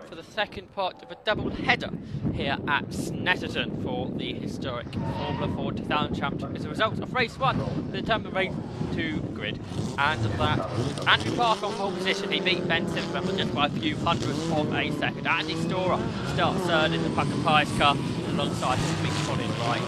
for the second part of a double header here at Snetterton for the historic Formula 4 2000 Championship as a result of race 1, the determined race 2 grid. And that Andrew Park on pole position, he beat Ben Sims just by a few hundredths of a second. Andy Storer starts third in the Pucker Pies car alongside his big Colin Wright.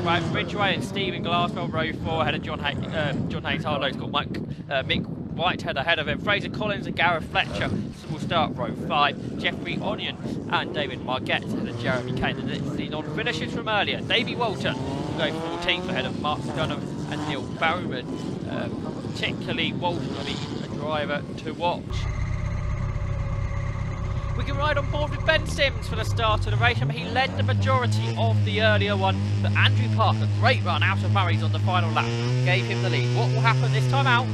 Right, Ridgeway and Stephen Glasswell, row 4 ahead of John Hayes Harlow's got Mick Whitehead ahead of him. Fraser Collins and Gareth Fletcher will start row 5. Jeffrey Onion and David Margette ahead of Jeremy Kane. And the non-finishers from earlier. Davey Walton will go 14th ahead of Mark Dunham and Neil Barrowman. Particularly Walton will be a driver to watch. We can ride on board with Ben Sims for the start of the race. He led the majority of the earlier one, but Andrew Park, a great run out of Murray's on the final lap, gave him the lead. What will happen this time out?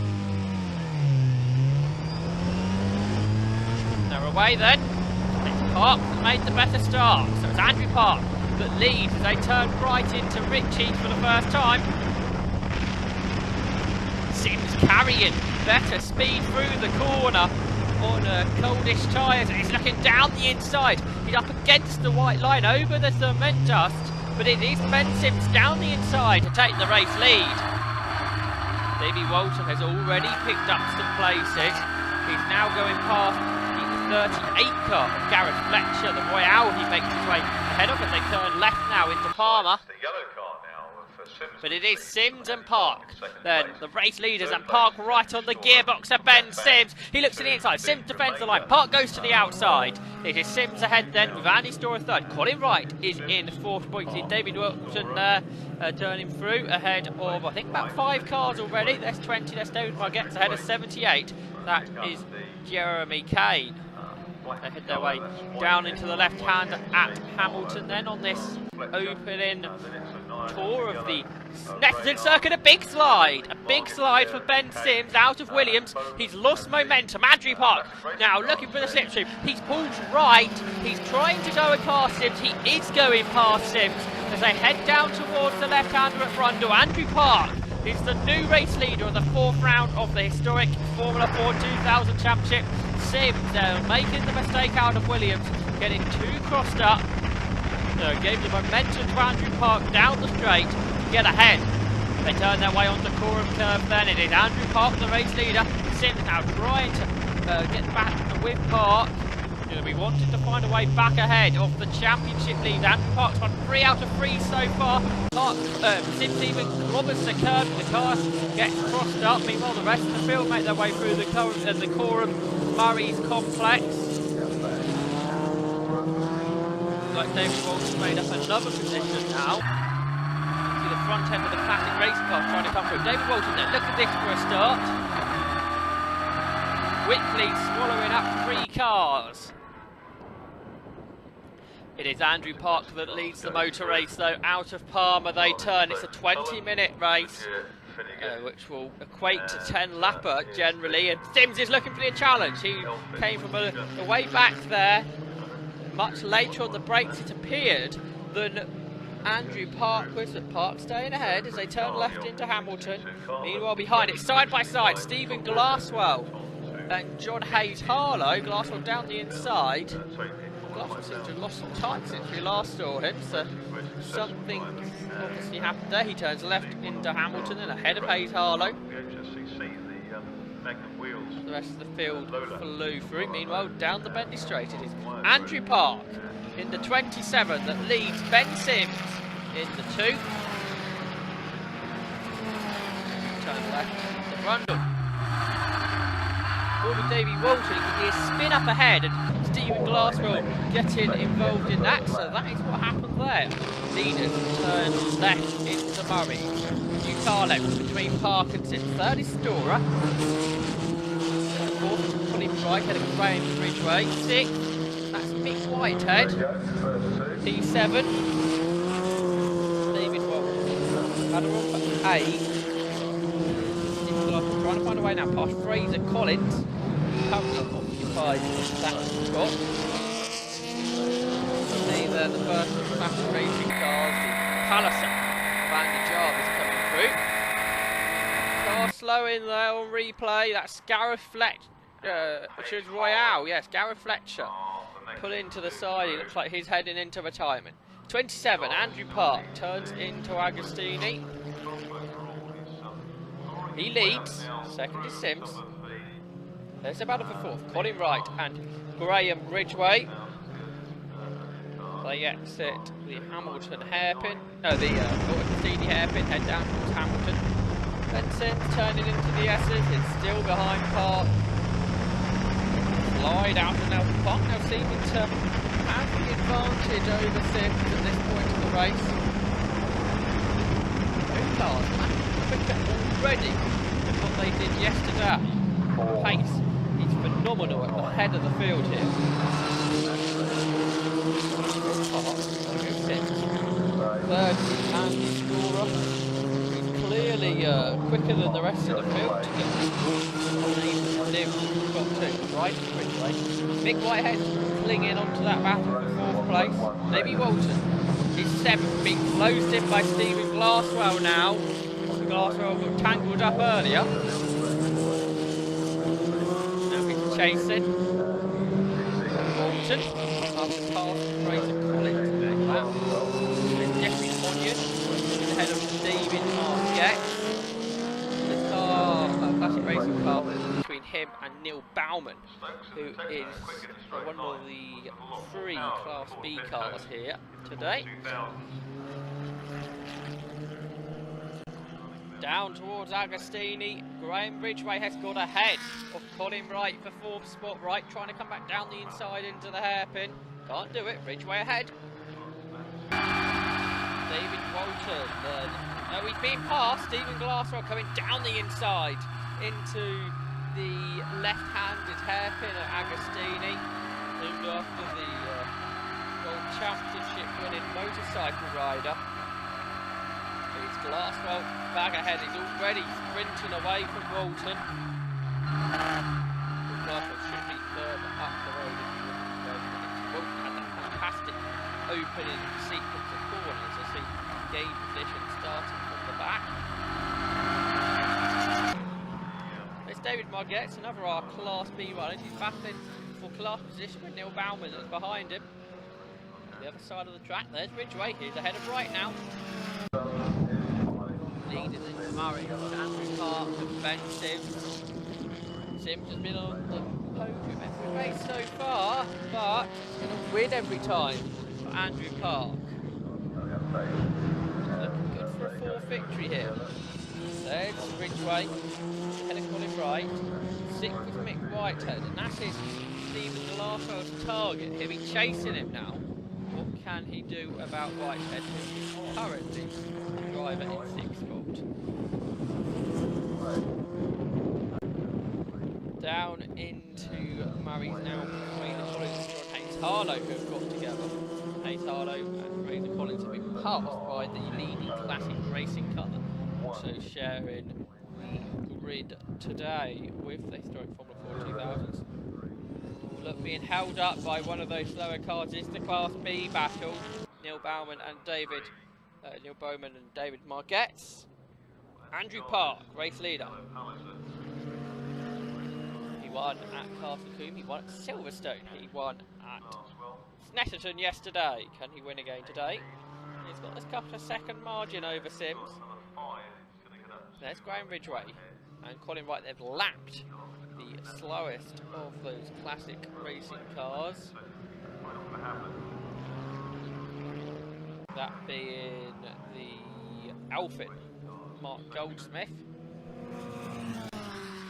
They're away then. It's Park that made the better start. So it's Andrew Park that leads as they turn right into Ritchie for the first time. Sims carrying better speed through the corner on coldish tyres, and he's looking down the inside. He's up against the white line over the cement dust, but it is Ben Sims down the inside to take the race lead. Davey Walton has already picked up some places. He's now going past the 38 car of Gareth Fletcher, the Royale he makes his way ahead of as they turn left now into Palmer. But it is Sims and Park, then the race leaders, and Park right on the gearbox of Ben Sims. He looks to the inside, Sims defends the line, Park goes to the outside. It is Sims ahead then with Andy Storer third. Colin Wright is in fourth point. David Wilson there turning through ahead of, I think, about 5 cars already. There's 20, there's David Margette's ahead of 78. That is Jeremy Kane. They head their way down into the left hand at Hamilton then on this opening tour of the Snetterton circuit. A big slide for Ben Sims out of Williams. He's lost momentum. Andrew Park now looking for the slipstream. He's pulled right. He's trying to go past Sims. He is going past Sims as they head down towards the left-hander at Brundle. Andrew Park is the new race leader of the 4th round of the historic Formula 4 2000 Championship. Sims making the mistake out of Williams, getting too crossed up. Gave the momentum to Andrew Park down the straight to get ahead. They turn their way onto Coram curve then. It is Andrew Park, the race leader. Sims now trying to get back with Park. We wanted to find a way back ahead of the championship lead. Andrew Park's won 3 out of 3 so far. Sims even clobbers the curve. The car gets crossed up. Meanwhile, the rest of the field make their way through the Coram Murray's complex. Like David Walton made up another position now. See the front end of the classic race car trying to come through. David Walton then, look at this for a start. Whitley swallowing up 3 cars. It is Andrew Park that leads the motor race though. Out of Palmer they turn. It's a 20-minute race, which will equate to 10 lapper generally. And Sims is looking for the challenge. He came from a way back there. Much later on the brakes it appeared than Andrew Park was, but Park staying ahead as they turn left into Hamilton. Meanwhile behind it, side by side, Stephen Glasswell and John Hayes Harlow. Glasswell down the inside. Glasswell seems to have lost some time since we last saw him, so something obviously happened there. He turns left into Hamilton and ahead of Hayes Harlow. The rest of the field flew through. Meanwhile, down the bendy straight it is Andrew Park in the 27 that leads Ben Sims in the 2. Turn left to Brundle. Over Davey Walton, you can see a spin up ahead and Stephen Glasswell getting involved in that, so that is what happened there. Leaders turn left into Murray. New car length between Park and Sims. Third is Storer. Fourth, Colin Wright, heading Graham Ridgeway. 6th, that's Mick Whitehead. P7. David Walton. Adderall for 8. Trying to find a way now past Fraser Collins, currently occupies that spot. See there the first classic racing cars, the Palliser of Andy Jarvis coming through. Car slow in there on replay, that's Gareth Fletcher, which is Royale, yes, Gareth Fletcher. pulling to the side. He looks like he's heading into retirement. 27, Andrew Park turns into Agostini. He leads. Second is Sims. There's the battle for fourth. Colin Wright and Graham Ridgway. They exit the Hamilton hairpin. No, the Agostini hairpin. Head down towards Hamilton. Then Sims turning into the S's. It's still behind Park. Slide out of Nelson Park. Now seeming to have the advantage over Sims at this point of the race. Both cars quicker already than what they did yesterday. Pace is phenomenal at the head of the field here. Third is Andy Storer. He's clearly quicker than the rest of the field to get got to right Ridgway. Mick Whitehead clinging onto that battle for fourth place. Maybe Walton is seventh, being closed in by Stephen Glasswell now. Glasswell got tangled up earlier. Now he's chasing Walton after passing Fraser Collins. Then Jeffrey Onion ahead of David Marquette. The car, classic racing car between him and Neil Bauman, who is one of the three Class B cars here today. Down towards Agostini. Graham Ridgway has got ahead of Colin Wright for fourth spot. Wright trying to come back down the inside into the hairpin. Can't do it. Ridgway ahead. David Walton. No, he's being passed. Stephen Glasswell coming down the inside into the left-handed hairpin at Agostini. Named after the World Championship winning motorcycle rider. It's Glasswell back ahead. He's already sprinting away from Walton. Glasswell should be further up the road if you want to go. Walton had that fantastic opening sequence of corners as he gained position starting from the back. It's David Marquette, another our Class B runner. He's battling for class position with Neil Bauman that's behind him. On the other side of the track, there's Ridgway. He's ahead of Wright now. Leading into Murray, Andrew Park and Ben Sims. Sims has been on the podium every race so far, but he's going to win every time for Andrew Park. Looking good for a fourth victory here. There's Ridgway, ahead of Colin Wright. Sixth is Mick Whitehead, and that is Stephen Glasswell's target. He'll be chasing him now. What can he do about Whitehead, who is currently the driver in sixth spot? Down into Murray's now Fraser Collins and John Hayes Harlow, who have got together. Hayes Harlow and Fraser Collins have been passed by the leading classic racing car, also sharing the grid today with the historic Formula 4 2000s. Look, being held up by one of those slower cars is the Class B battle. Neil Bauman and David Marquette. Andrew Park, race leader. He won at Castle Combe, he won at Silverstone, he won at Snetterton yesterday. Can he win again today? He's got this couple of second margin over Sims. There's Graham Ridgway and Colin Wright. They've lapped the slowest of those classic racing cars. That being the Alfin Mark Goldsmith.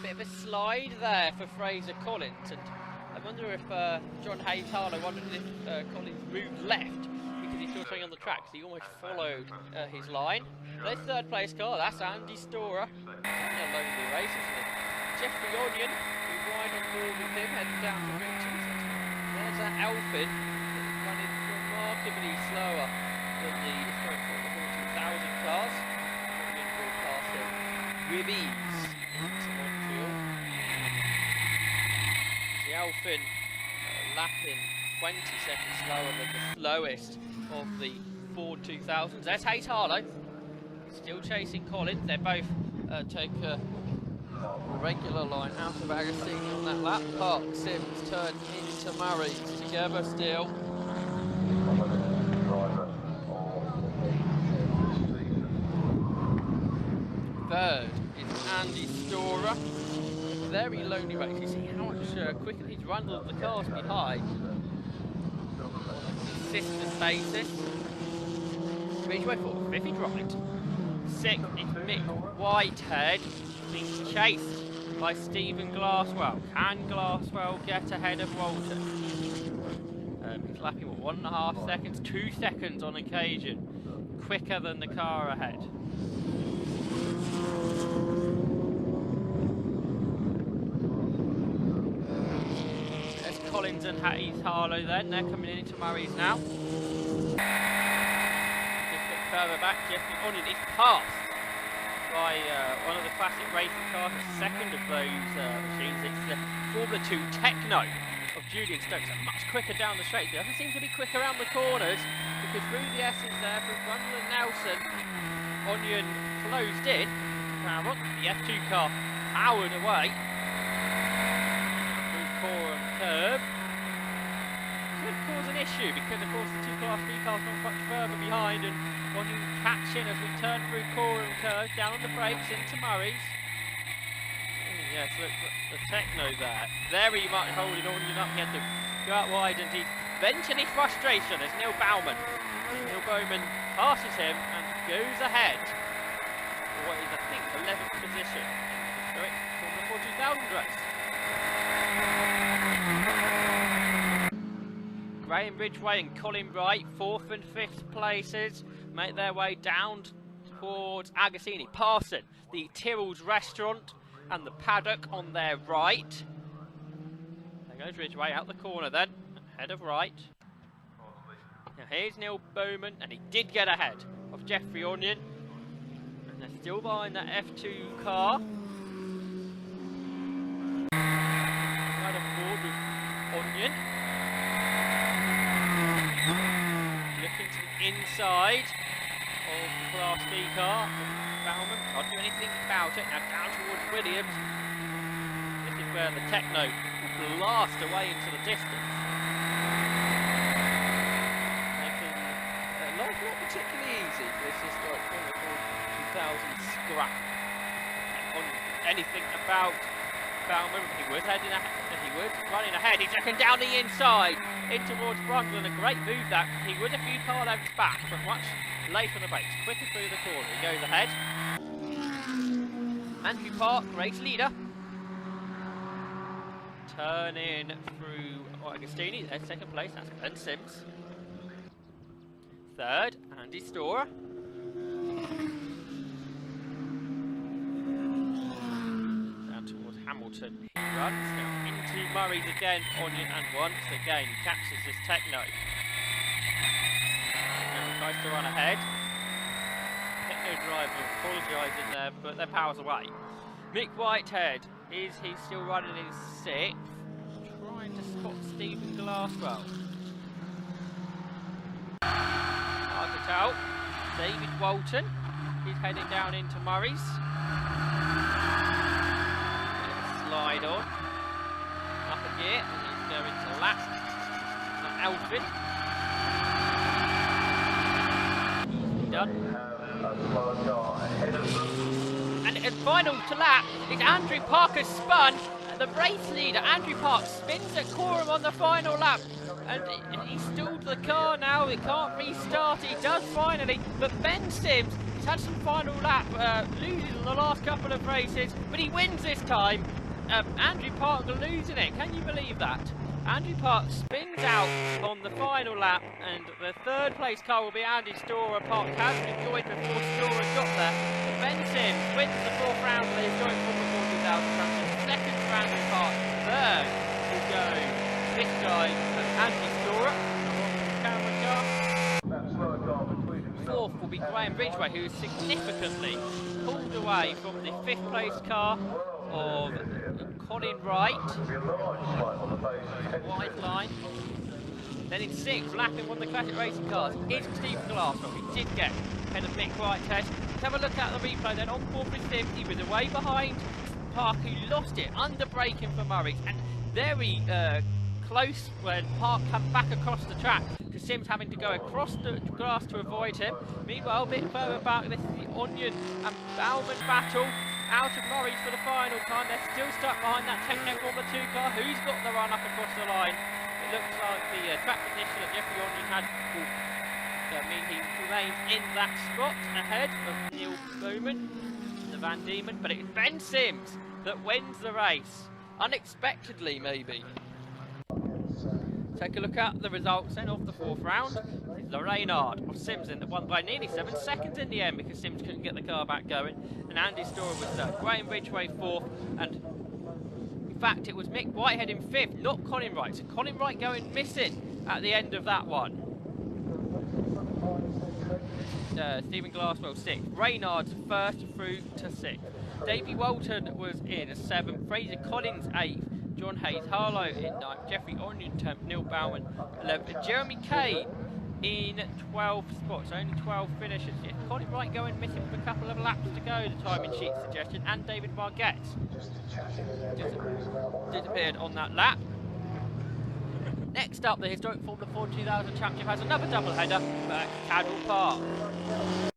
Bit of a slide there for Fraser Collins, and I wonder if John Hayes Harlow wondered if Collins moved left because he saw something on the track, so he almost followed his line. There's third place car, that's Andy Storer. A lonely race, isn't it? Jeffrey Onion, who ride on board with him, heading down to Richards. There's that Alfin, running remarkably slower than the historic Formula 2000 cars. Onion will pass him with ease into Montreal. The Alfin lapping 20 seconds slower than the slowest of the Ford 2000s. There's Hayes Harlow, still chasing Collins. They both take Regular line out of Agostini on that lap. Park, Sims turn into Murray together still. Third is Andy Storer. Very lonely race. You see how much quicker he's run all the cars behind on a consistent basis. Ridgeway fourth, if he's right. Sixth is Mick Whitehead, being chased by Stephen Glasswell. Can Glasswell get ahead of Walton? He's lapping, what, 1.5 seconds? 2 seconds on occasion. Quicker than the car ahead. There's Collins and Hayes Harlow then. They're coming into Murray's now. Just a bit further back, Jeffrey Onion is passed by one of the classic racing cars, the second of those machines. It's the Formula 2 Techno of Julian Stokes, much quicker down the straight. He doesn't seem to be quick around the corners, because through the S's there, through Brundle and Nelson, Onion closed in. Cameron, the F2 car powered away through Coram Curve. Could cause an issue, because of course the two Class B cars not much further behind, and Onion catch in as we turn through Coram Curve, down on the brakes into Murray's. Yes, look, the Techno there, very much holding Onion up. He had to go out wide, and he's venting his frustration as Neil Bowman passes him and goes ahead for what is, I think, 11th position in the historic Formula 4 2000 race. Graham Ridgway and Colin Wright, 4th and 5th places, make their way down towards Agostini, passing the Tyrrell's restaurant and the paddock on their right. There goes Ridgway out the corner then, ahead of Wright. Now here's Neil Bowman, and he did get ahead of Jeffrey Onion. And they're still behind that F2 car. Right on board with Onion. Looking to the inside of the Class B car. Bowman can't do anything about it. Now down towards Williams. This is where the Techno will blast away into the distance. Making life not particularly easy for this historic Formula 2000 scrap. On anything about Bowman, he was running ahead. He's looking down the inside in towards Brundle, and a great move that. He was a few car lengths back, but much late on the brakes, quicker through the corner. He goes ahead. Andrew Park, race leader. Turning through Agostini, there's second place, that's Ben Sims. Third, Andy Storer. Down towards Hamilton, he runs. Now into Murray's again, Onion, and once again he catches this Techno. Tries to run ahead. Techno driver apologising there, but their power's away. Mick Whitehead, is he still running in 6th? Trying to spot Stephen Glasswell. Hard to tell. David Walton, he's heading down into Murray's. Bit of a slide on. Up a gear, and he's going to lap Alvin. Done. And final to lap is Andrew Parker's spun. The race leader, Andrew Park, spins at Coram on the final lap. And he stalled the car now, it can't restart, he does finally. But Ben Sims, he's had some final lap losing on the last couple of races, but he wins this time. Andrew Park losing it, can you believe that? Andrew Park spins out on the final lap, and the third place car will be Andy Storer. Park has been joined before Storer got there. But Ben Sims wins the 4th round for his joint Formula 4 2000 championship. Second for Andrew Park. Third will go this guy, Andy Storer, the camera car. Fourth will be Graham Ridgway, who is significantly pulled away from the 5th place car of Colin Wright. Wide line. Then in 6th, lapping one of the classic racing cars, is Stephen Glasswell. He did get ahead of Mick Whitehead. Let's have a look at the replay then. On 4th and 5th, he was away behind Park, who lost it under braking for Murray, and very close when Park come back across the track to Sims having to go across the grass to avoid him. Meanwhile, a bit further back, this is the Onion and Bauman battle. Out of Norwich for the final time. They're still stuck behind that technical Formula 2 car. Who's got the run up across the line? It looks like the track condition that Jeffrey Onion had will mean he remains in that spot ahead of Neil Bowman, the Van Diemen. But it's Ben Sims that wins the race. Unexpectedly, maybe. Take a look at the results then of the fourth round. It's Reynard of Sims that won by nearly 7 seconds in the end because Sims couldn't get the car back going. And Andy Storer was third. Graham Ridgway fourth. And in fact, it was Mick Whitehead in fifth, not Colin Wright. So Colin Wright going missing at the end of that one. Stephen Glasswell sixth. Reynard's first through to sixth. Davey Walton was in seventh. Fraser Collins eighth. John Hayes Harlow in 9th, Jeffrey Onion 10th, Neil Bowman 11th, Jeremy Kane in 12th spot, so only 12 finishes yet. Colin Wright going missing with a couple of laps to go, the timing sheet suggestion, and David Bargett disappeared on that lap. Next up, the historic Formula 4 2000 Championship has another double header at Cadwell Park.